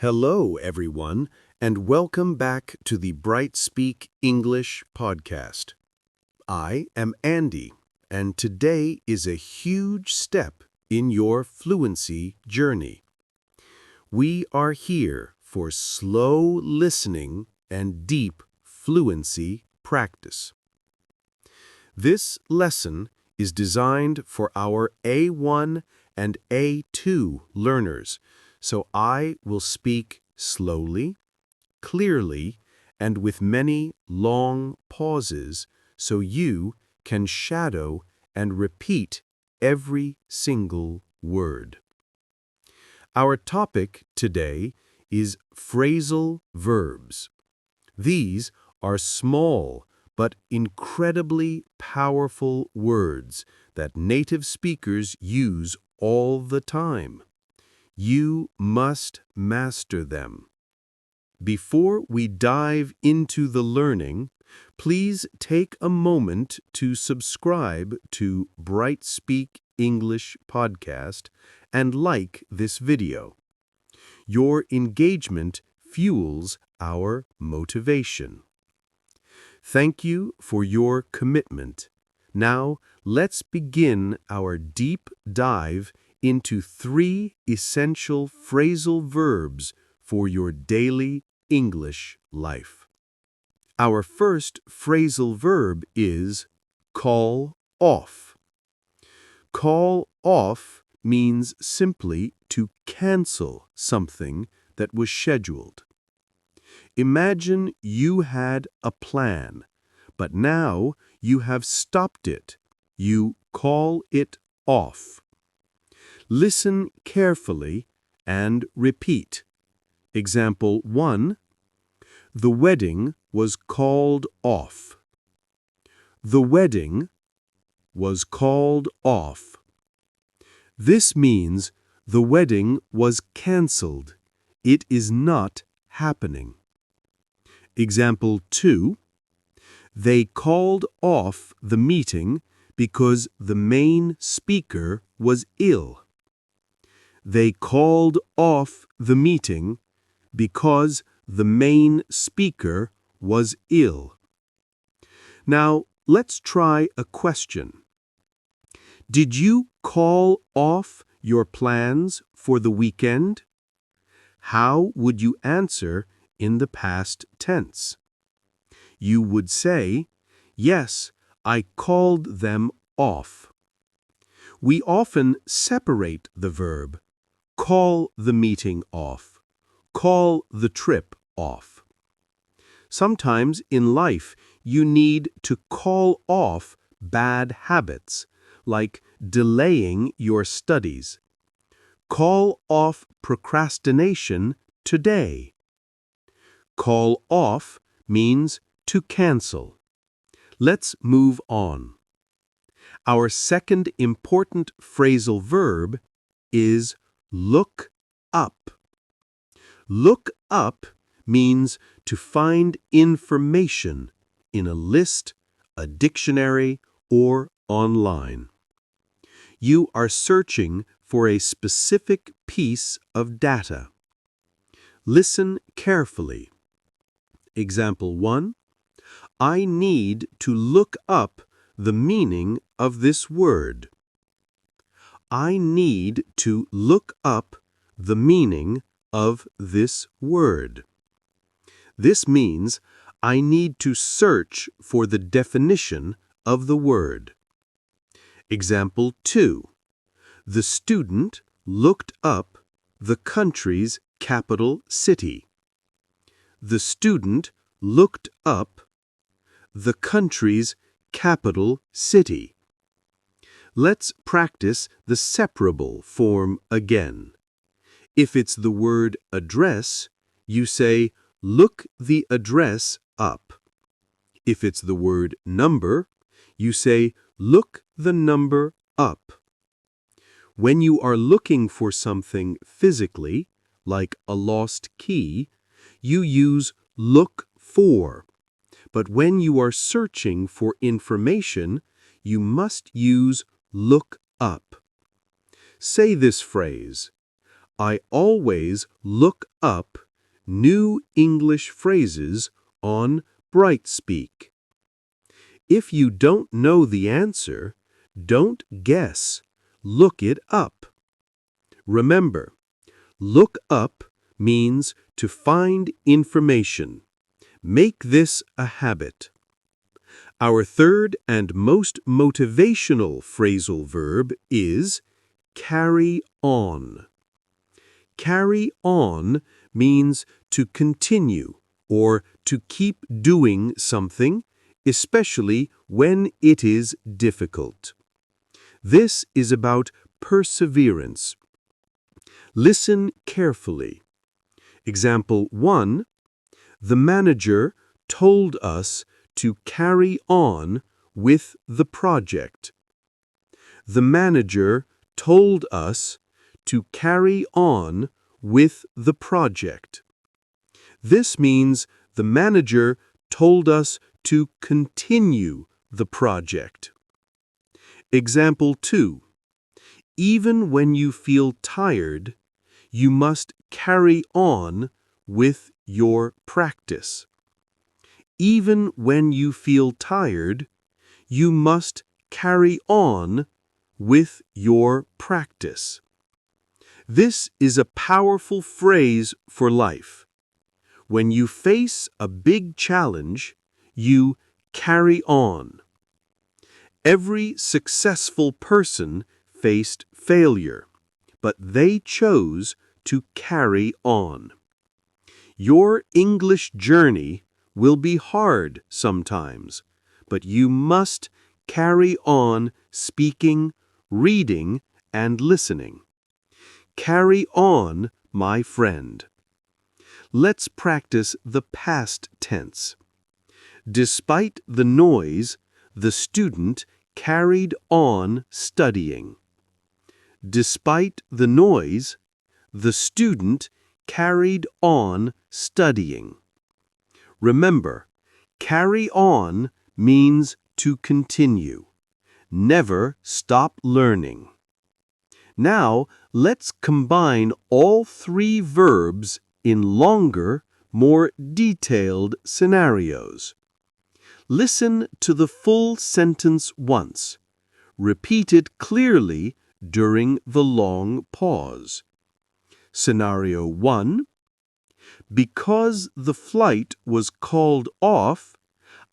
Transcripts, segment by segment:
Hello, everyone, and welcome back to the Brightspeak English Podcast. I am Andy, and today is a huge step in your fluency journey. We are here for slow listening and deep fluency practice. This lesson is designed for our A1 and A2 learners, so I will speak slowly, clearly, and with many long pauses so you can shadow and repeat every single word. Our topic today is phrasal verbs. These are small but incredibly powerful words that native speakers use all the time. You must master them. Before we dive into the learning, please take a moment to subscribe to Brightspeak English Podcast and like this video. Your engagement fuels our motivation. Thank you for your commitment. Now, let's begin our deep dive into 3 essential phrasal verbs for your daily English life. Our first phrasal verb is call off. Call off means simply to cancel something that was scheduled. Imagine you had a plan, but now you have stopped it. You call it off. Listen carefully and repeat. Example 1. The wedding was called off. The wedding was called off. This means the wedding was cancelled. It is not happening. Example 2. They called off the meeting because the main speaker was ill. They called off the meeting because the main speaker was ill. Now, let's try a question. Did you call off your plans for the weekend? How would you answer in the past tense? You would say, yes, I called them off. We often separate the verb, call the meeting off, call the trip off. Sometimes in life, you need to call off bad habits, like delaying your studies. Call off procrastination today. Call off means to cancel. Let's move on. Our second important phrasal verb is look up. Look up means to find information in a list, a dictionary, or online. You are searching for a specific piece of data. Listen carefully. Example 1. I need to look up the meaning of this word. I need to look up the meaning of this word. This means I need to search for the definition of the word. Example 2. The student looked up the country's capital city. The student looked up the country's capital city. Let's practice the separable form again. If it's the word address, you say, look the address up. If it's the word number, you say, look the number up. When you are looking for something physically, like a lost key, you use look for. But when you are searching for information, you must use look up. Say this phrase, I always look up new English phrases on Brightspeak. If you don't know the answer, don't guess. Look it up. Remember, look up means to find information. Make this a habit. Our third and most motivational phrasal verb is carry on. Carry on means to continue or to keep doing something, especially when it is difficult. This is about perseverance. Listen carefully. Example 1. The manager told us to carry on with the project. The manager told us to carry on with the project. This means the manager told us to continue the project. Example 2. Even when you feel tired, you must carry on with your practice. Even when you feel tired, you must carry on with your practice. This is a powerful phrase for life. When you face a big challenge, you carry on. Every successful person faced failure, but they chose to carry on. Your English journey will be hard sometimes, but you must carry on speaking, reading, and listening. Carry on, my friend. Let's practice the past tense. Despite the noise, the student carried on studying. Despite the noise, the student carried on studying. Remember, carry on means to continue. Never stop learning. Now, let's combine all three verbs in longer, more detailed scenarios. Listen to the full sentence once. Repeat it clearly during the long pause. Scenario 1. Because the flight was called off,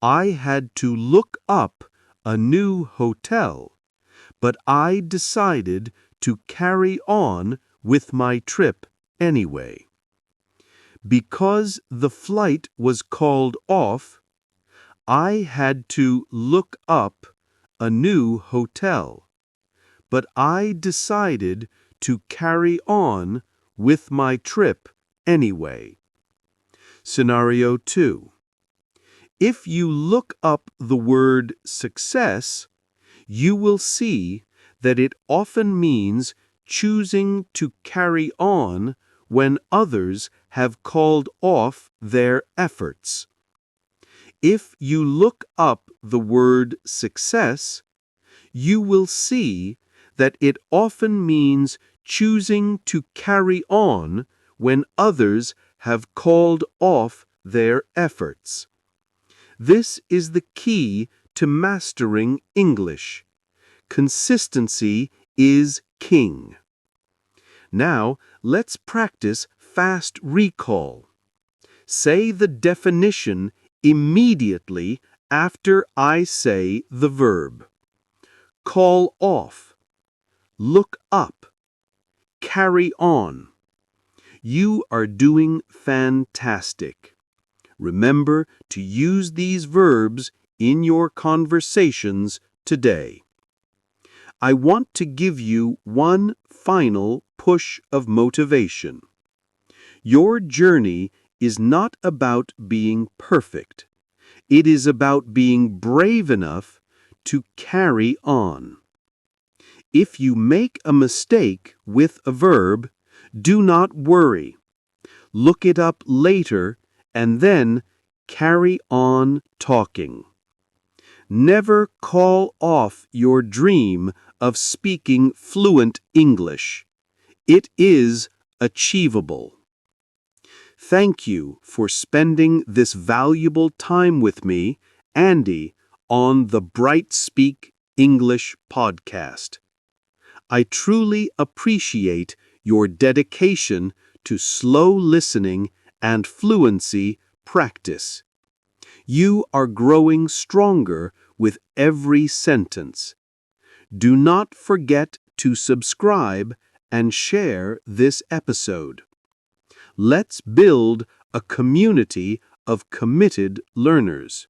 I had to look up a new hotel, but I decided to carry on with my trip anyway. Because the flight was called off, I had to look up a new hotel, but I decided to carry on with my trip anyway. Scenario 2. If you look up the word success, you will see that it often means choosing to carry on when others have called off their efforts. If you look up the word success, you will see that it often means choosing to carry on when others have called off their efforts. This is the key to mastering English. Consistency is king. Now, let's practice fast recall. Say the definition immediately after I say the verb. Call off. Look up. Carry on. You are doing fantastic. Remember to use these verbs in your conversations today. I want to give you one final push of motivation. Your journey is not about being perfect. It is about being brave enough to carry on. If you make a mistake with a verb, do not worry. Look it up later and then carry on talking. Never call off your dream of speaking fluent English. It is achievable. Thank you for spending this valuable time with me, Andy, on the Brightspeak English Podcast. I truly appreciate your dedication to slow listening and fluency practice. You are growing stronger with every sentence. Do not forget to subscribe and share this episode. Let's build a community of committed learners.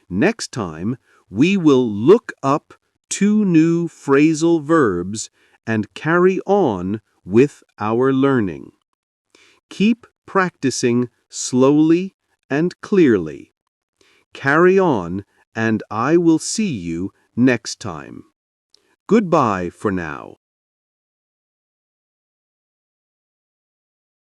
Next time, we will look up 2 new phrasal verbs and carry on with our learning. Keep practicing slowly and clearly. Carry on, and I will see you next time. Goodbye for now.